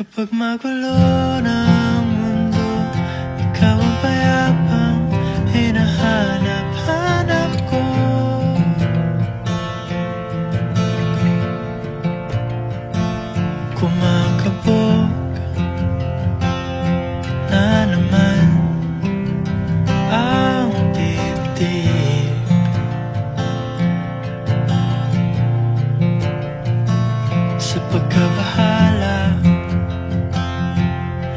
Kapag magulo ng mundo, ikaw ang payapang hinahanap-hanap ko. Kumakabog na naman ang dibdib. Sa pagkabahala,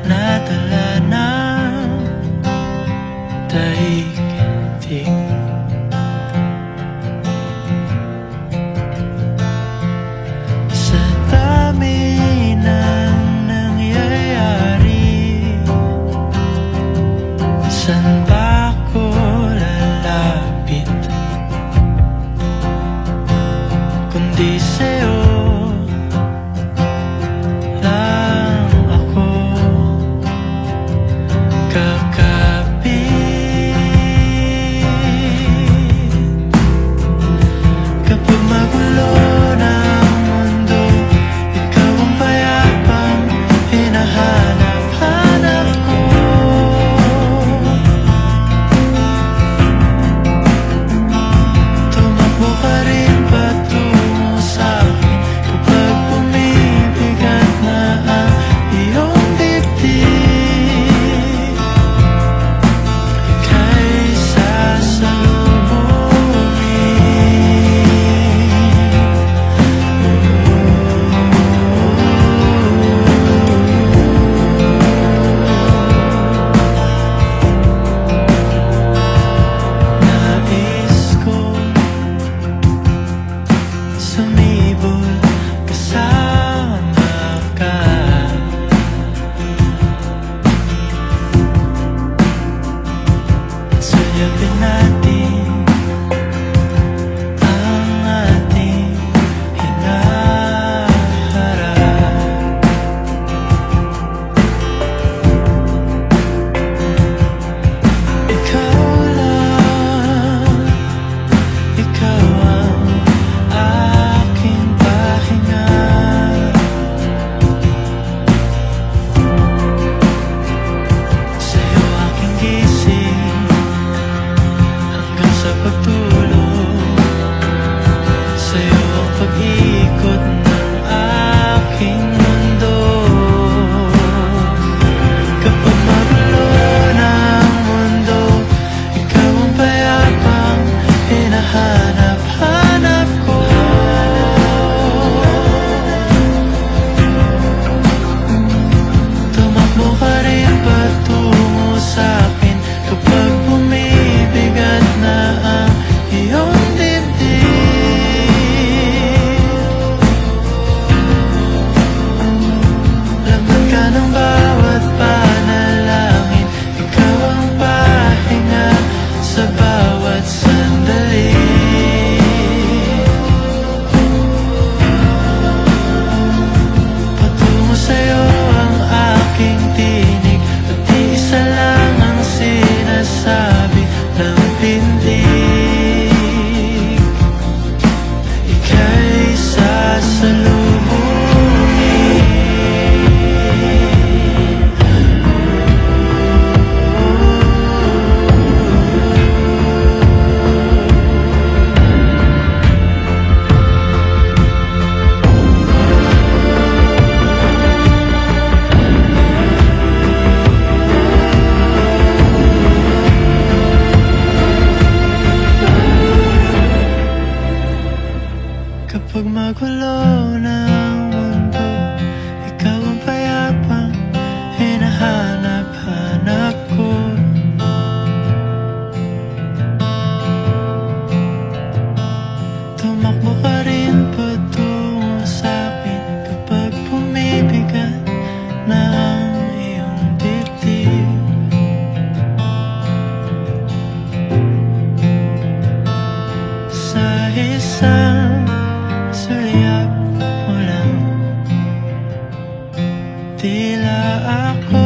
nadala ng daigdig. Sa dami ng nangyayari, saan ba ako lalapit kundi sa'yo? Silipin natin ang ating hinaharap. Ikaw lang, ikaw ang aking pahinga. Sa'yo aking gising sa pagtulog, sa'yo ang pag-ikot ng aking mundo. Kapag magulo ng mundo, ikaw ang payapang hinahanap-hanap ko. Tumakbo ka rin patungo sa'kin kapag bumibigat na ang iyong dibdib. Laman ka ng bawat panalangin, ikaw ang pahinga sa bawat sandali. Patungo sa'yo ang aking tinig, at isa lang ang sinasabi ng pindig. Ika'y sasalubungin. Kapag magulo ng mundo, ikaw ang payapang hinahanap-hanap ko. Tumakbo ka rin patungo sa'kin kapag bumibigat na ang iyong dibdib. Sa isang sulyap mo lang, tila ako